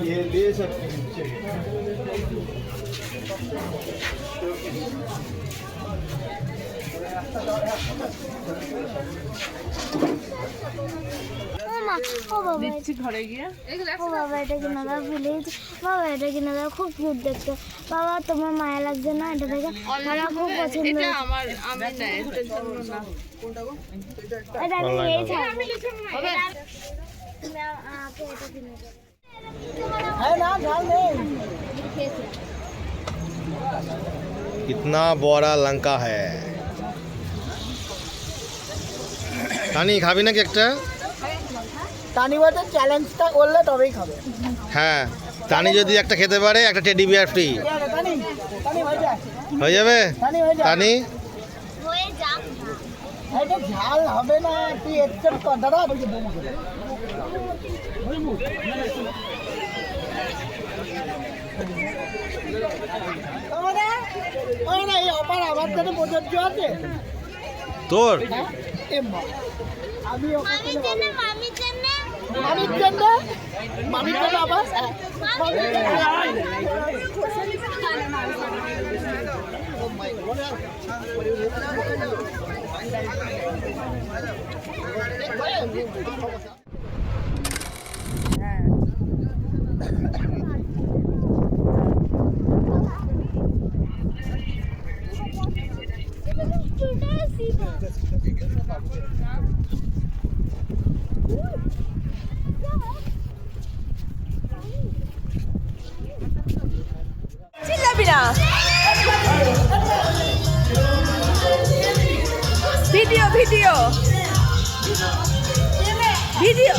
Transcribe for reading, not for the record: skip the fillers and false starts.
ये ले सकते हैं। দিচ্ছি ঘরে গিয়ে। ও বাবা এটা কিনে দাও প্লিজ, বাবা এটা কিনে দাও, খুব কিউট দেখতে। বাবা তোমার মায়া লাগছে না এটা দেখে? আমার খুব পছন্দ। এটা আমার, আমি না এটার জন্য না। এটা আমি এই চাই। হবে তুমি আমাকে এটা কিনে দাও। হ্যাঁ না ঝাল নেই। कितना बड़ा लंका है। টানি খাবি নাকি একটা? টানি বলতে চ্যালেঞ্জটা করলে তবেই খাবে। হ্যাঁ, টানি যদি একটা খেতে পারে একটা টেডি বিয়ার ফ্রি টানি টানি হয়ে যায়, হয়ে যাবে। টানি হয়ে যায়, টানি হয়ে যাক না। এটা ঝাল হবে না, তুই একটু কর দাদা। বলছে বমি করে এই অপার আমার জন্য প্রযোজ্য আছে তোর। আমি মামির জন্য, মামির জন্য, মামির জন্য, মামির জন্য আবার চিল্লাবি না। Video video video